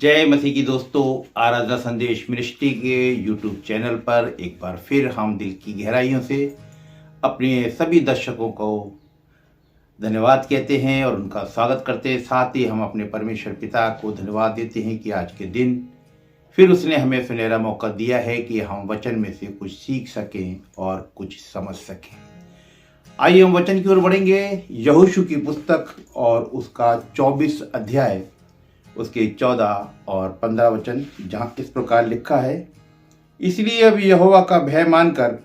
जय मसीह की दोस्तों, आराधना संदेश मिनिस्ट्री के यूट्यूब चैनल पर एक बार फिर हम दिल की गहराइयों से अपने सभी दर्शकों को धन्यवाद कहते हैं और उनका स्वागत करते हैं। साथ ही हम अपने परमेश्वर पिता को धन्यवाद देते हैं कि आज के दिन फिर उसने हमें सुनहरा मौका दिया है कि हम वचन में से कुछ सीख सकें और कुछ समझ सकें। आइए हम वचन की ओर बढ़ेंगे। यहोशू की पुस्तक और उसका 24 अध्याय, उसके 14 और 15 वचन, जहाँ इस प्रकार लिखा है, इसलिए अब यहोवा का भय मानकर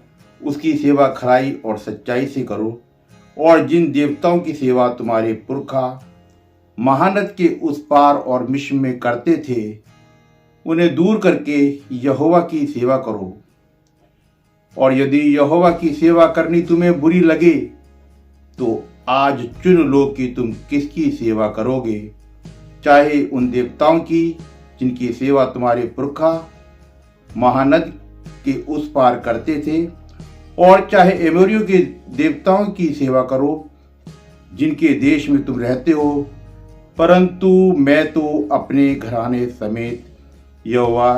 उसकी सेवा खराई और सच्चाई से करो, और जिन देवताओं की सेवा तुम्हारे पुरखा महानद के उस पार और मिस्र में करते थे, उन्हें दूर करके यहोवा की सेवा करो। और यदि यहोवा की सेवा करनी तुम्हें बुरी लगे तो आज चुन लो कि तुम किसकी सेवा करोगे, चाहे उन देवताओं की जिनकी सेवा तुम्हारे पुरखा महानद के उस पार करते थे, और चाहे एमोरियों के देवताओं की सेवा करो जिनके देश में तुम रहते हो, परंतु मैं तो अपने घराने समेत यहोवा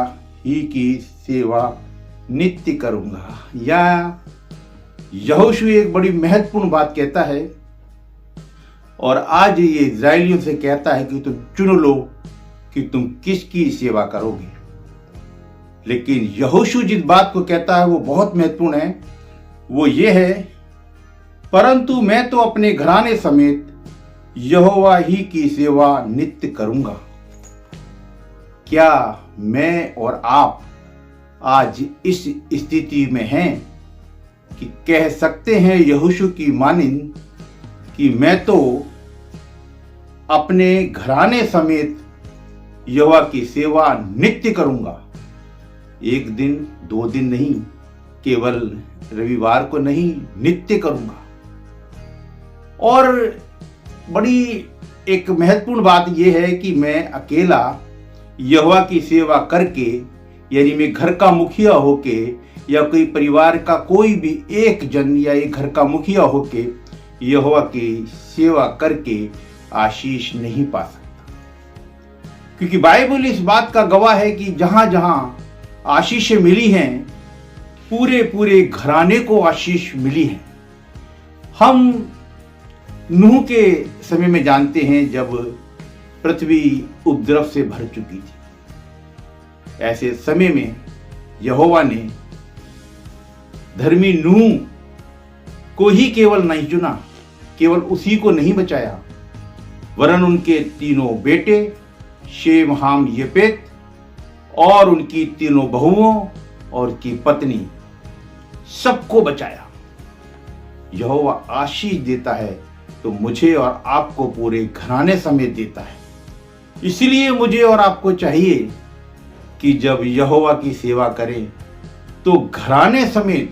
ही की सेवा नित्य करूंगा। या यहोशू एक बड़ी महत्वपूर्ण बात कहता है और आज ये इजरायलियों से कहता है कि तुम चुन लो कि तुम किसकी सेवा करोगे। लेकिन यहोशू जिस बात को कहता है वो बहुत महत्वपूर्ण है। वो ये है, परंतु मैं तो अपने घराने समेत यहोवा ही की सेवा नित्य करूंगा। क्या मैं और आप आज इस स्थिति में हैं कि कह सकते हैं यहोशू की मानिंद कि मैं तो अपने घराने समेत यहोवा की सेवा नित्य करूंगा। एक दिन, 2 दिन नहीं, केवल रविवार को नहीं, नित्य करूंगा। और बड़ी एक महत्वपूर्ण बात यह है कि मैं अकेला यहोवा की सेवा करके, यानी मैं घर का मुखिया होके या कोई परिवार का कोई भी एक जन या एक घर का मुखिया होके यहोवा की सेवा करके आशीष नहीं पा सकता। क्योंकि बाइबल इस बात का गवाह है कि जहां जहां आशीष मिली हैं, पूरे पूरे घराने को आशीष मिली है। हम नूह के समय में जानते हैं जब पृथ्वी उपद्रव से भर चुकी थी। ऐसे समय में यहोवा ने धर्मी नूह को ही केवल नहीं चुना, केवल उसी को नहीं बचाया, वरन उनके 3 बेटे शेम, हाम, यपेत और उनकी 3 बहुओं और उनकी पत्नी, सबको बचाया। यहोवा आशीष देता है तो मुझे और आपको पूरे घराने समेत देता है। इसलिए मुझे और आपको चाहिए कि जब यहोवा की सेवा करें तो घराने समेत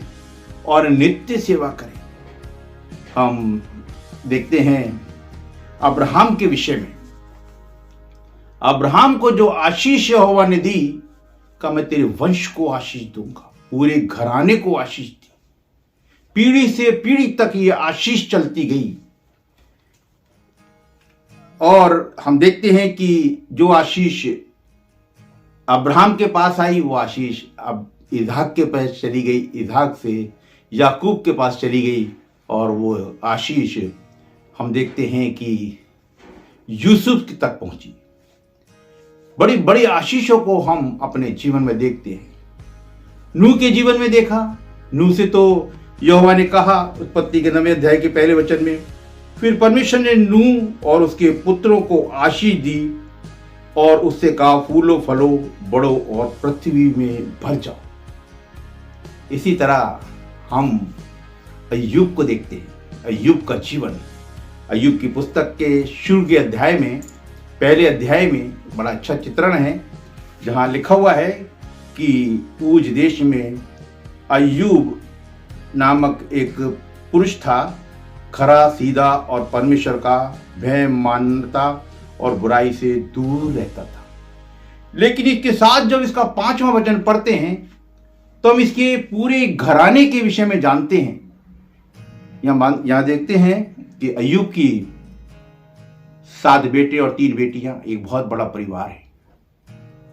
और नित्य सेवा करें। हम देखते हैं अब्राहम के विषय में। अब्राहम को जो आशीष यहोवा ने दी, का मैं तेरे वंश को आशीष दूंगा, पूरे घराने को आशीष दी। पीढ़ी से पीढ़ी तक ये आशीष चलती गई। और हम देखते हैं कि जो आशीष अब्राहम के पास आई, वो आशीष अब इसहाक के पास चली गई, इसहाक से याकूब के पास चली गई, और वो आशीष हम देखते हैं कि यूसुफ तक पहुंची। बड़ी बड़ी आशीषों को हम अपने जीवन में देखते हैं। नूह के जीवन में देखा। नूह से तो यहोवा ने कहा उत्पत्ति के 9वें अध्याय के पहले वचन में, फिर परमेश्वर ने नूह और उसके पुत्रों को आशीष दी और उससे कहा, फूलो फलो बढ़ो और पृथ्वी में भर जाओ। इसी तरह हम अय्यूब को देखते हैं। अय्यूब का जीवन, अय्यूब की पुस्तक के शुरू के अध्याय में, पहले अध्याय में बड़ा अच्छा चित्रण है, जहां लिखा हुआ है कि ऊज देश में अय्यूब नामक एक पुरुष था, खरा, सीधा और परमेश्वर का भय मानता और बुराई से दूर रहता था। लेकिन इसके साथ जब इसका 5वां वचन पढ़ते हैं तो हम इसके पूरे घराने के विषय में जानते हैं। यहां देखते हैं कि अय्यूब की 7 बेटे और 3 बेटियां, एक बहुत बड़ा परिवार है।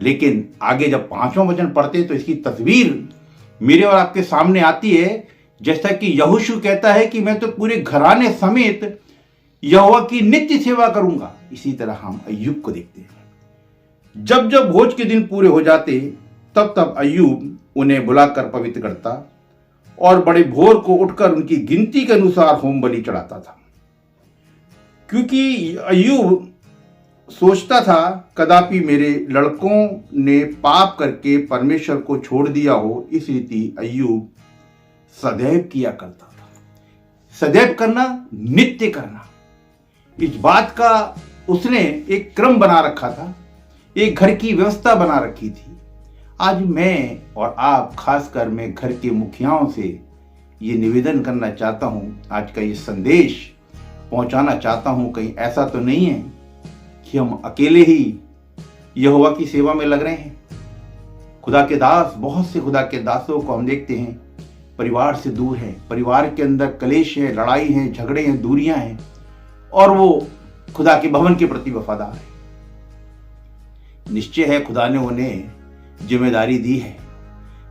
लेकिन आगे जब 5वां वचन पढ़ते तो इसकी तस्वीर मेरे और आपके सामने आती है। जैसा कि यहोशू कहता है कि मैं तो पूरे घराने समेत यहोवा की नित्य सेवा करूंगा, इसी तरह हम अय्यूब को देखते हैं। जब जब भोज के दिन पूरे हो जाते तब तब अय्यूब उन्हें बुलाकर पवित्र करता और बड़े भोर को उठकर उनकी गिनती के अनुसार होम बलि चढ़ाता था, क्योंकि अय्यूब सोचता था कदापि मेरे लड़कों ने पाप करके परमेश्वर को छोड़ दिया हो। इस रीति अय्यूब सदैव किया करता था। सदैव करना, नित्य करना, इस बात का उसने एक क्रम बना रखा था, एक घर की व्यवस्था बना रखी थी। आज मैं और आप, खासकर मैं घर के मुखियाओं से ये निवेदन करना चाहता हूँ, आज का ये संदेश पहुंचाना चाहता हूँ, कहीं ऐसा तो नहीं है कि हम अकेले ही यहोवा की सेवा में लग रहे हैं। खुदा के दास, बहुत से खुदा के दासों को हम देखते हैं परिवार से दूर हैं, परिवार के अंदर कलेश है, लड़ाई है, झगड़े हैं, दूरियां हैं, और वो खुदा के भवन के प्रति वफादार है। निश्चय है खुदा ने उन्हें जिम्मेदारी दी है,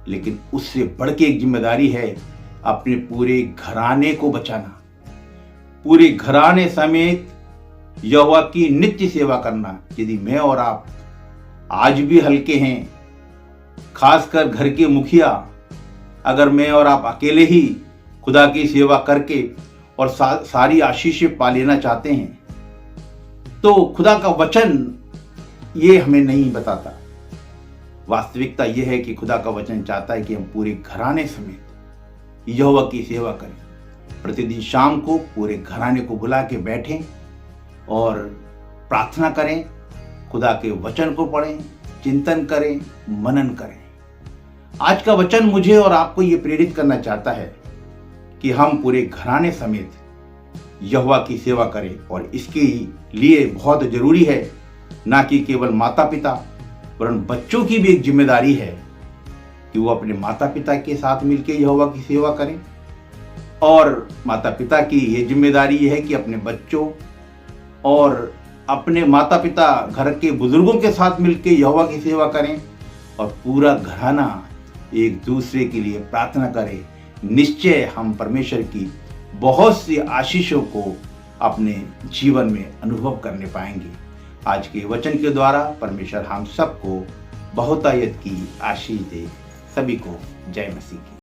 लेकिन उससे बढ़ के एक जिम्मेदारी है अपने पूरे घराने को बचाना, पूरे घराने समेत यहोवा की नित्य सेवा करना। यदि मैं और आप आज भी हल्के हैं, खासकर घर के मुखिया, अगर मैं और आप अकेले ही खुदा की सेवा करके और सारी आशीषें पा लेना चाहते हैं, तो खुदा का वचन ये हमें नहीं बताता। वास्तविकता यह है कि खुदा का वचन चाहता है कि हम पूरे घराने समेत यहोवा की सेवा करें। प्रतिदिन शाम को पूरे घराने को बुला के बैठें और प्रार्थना करें, खुदा के वचन को पढ़ें, चिंतन करें, मनन करें। आज का वचन मुझे और आपको ये प्रेरित करना चाहता है कि हम पूरे घराने समेत यहोवा की सेवा करें, और इसके लिए बहुत जरूरी है ना कि केवल माता पिता, वरन बच्चों की भी एक जिम्मेदारी है कि वो अपने माता पिता के साथ मिलकर यहोवा की सेवा करें, और माता पिता की ये जिम्मेदारी है कि अपने बच्चों और अपने माता पिता, घर के बुजुर्गों के साथ मिलकर यहोवा की सेवा करें, और पूरा घराना एक दूसरे के लिए प्रार्थना करें। निश्चय हम परमेश्वर की बहुत सी आशीषों को अपने जीवन में अनुभव करने पाएंगे। आज के वचन के द्वारा परमेश्वर हम सबको बहुतायत की आशीष दे। सभी को जय मसीह की।